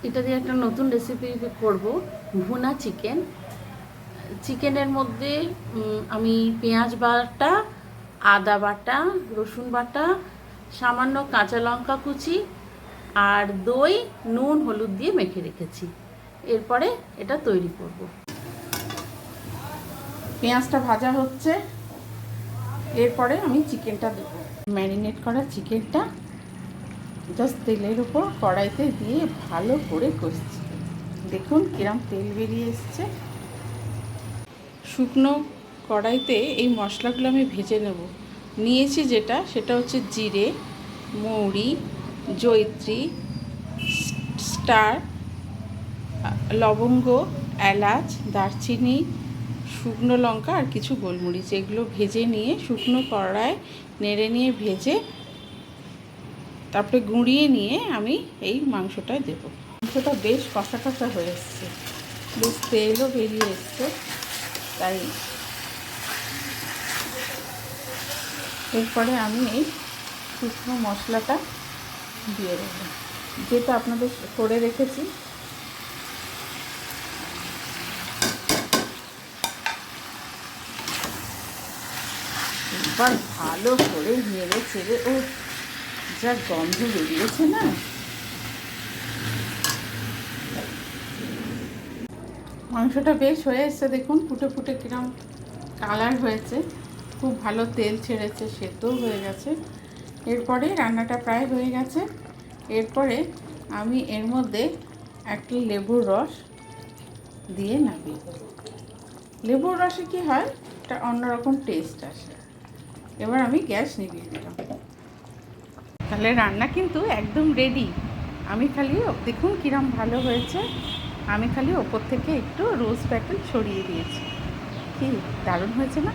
এটা দিয়ে একটা নতুন রেসিপি করব, ভুনা চিকেন। চিকেনের মধ্যে আমি পেঁয়াজ বাটা, আদা বাটা, রসুন বাটা, সামান্য কাঁচা লঙ্কা কুচি আর দই, নুন, হলুদ দিয়ে মেখে রেখেছি। এরপরে এটা তৈরি করব। পেঁয়াজটা ভাজা হচ্ছে, এরপরে আমি চিকেনটা দেবো। ম্যারিনেট করা চিকেনটা জাস্ট তেলের উপর কড়াইতে দিয়ে ভালো করে কষছি। দেখুন কিরম তেল বেরিয়ে এসছে। শুকনো কড়াইতে এই মশলাগুলো আমি ভেজে নেব। নিয়েছি সেটা হচ্ছে জিরে, মৌরি, জয়িত্রী, স্টার, লবঙ্গ, এলাচ, দারচিনি, শুকনো লঙ্কা আর কিছু গোলমরিচ। এগুলো ভেজে নিয়ে শুকনো কড়ায় নেড়ে নিয়ে ভেজে তারপরে গুঁড়িয়ে নিয়ে আমি এই মাংসটায় দেব। মাংসটা বেশ কষা কষা হয়ে এসছে, বেশ তেলও বেরিয়ে এসছে। তাই এরপরে আমি এই শুকনো মশলাটা দিয়ে দেবো, যেটা আপনাদের করে রেখেছি। এবার ভালো করে নেড়ে চেড়ে, ও যা গন্ধ বেরিয়েছে না, মাংসটা বেশ হয়ে এসছে। দেখুন ফুটে ফুটে কিরম কালার হয়েছে, খুব ভালো তেল ছেড়েছে, সেদ্ধও হয়ে গেছে। এরপরে রান্নাটা প্রায় হয়ে গেছে। এরপরে আমি এর মধ্যে একটা লেবুর রস দিয়ে নামিয়ে দেবো। লেবুর রসে কি হয়, একটা অন্যরকম টেস্ট আসে। এবার আমি গ্যাস নিভিয়ে দিলাম। তাহলে রান্না কিন্তু একদম রেডি। আমি খালি দেখুন কিরম ভালো হয়েছে, আমি খালি ওপর থেকে একটু রোজ প্যাকেট ছড়িয়ে দিয়েছি। কি দারুণ হয়েছে না?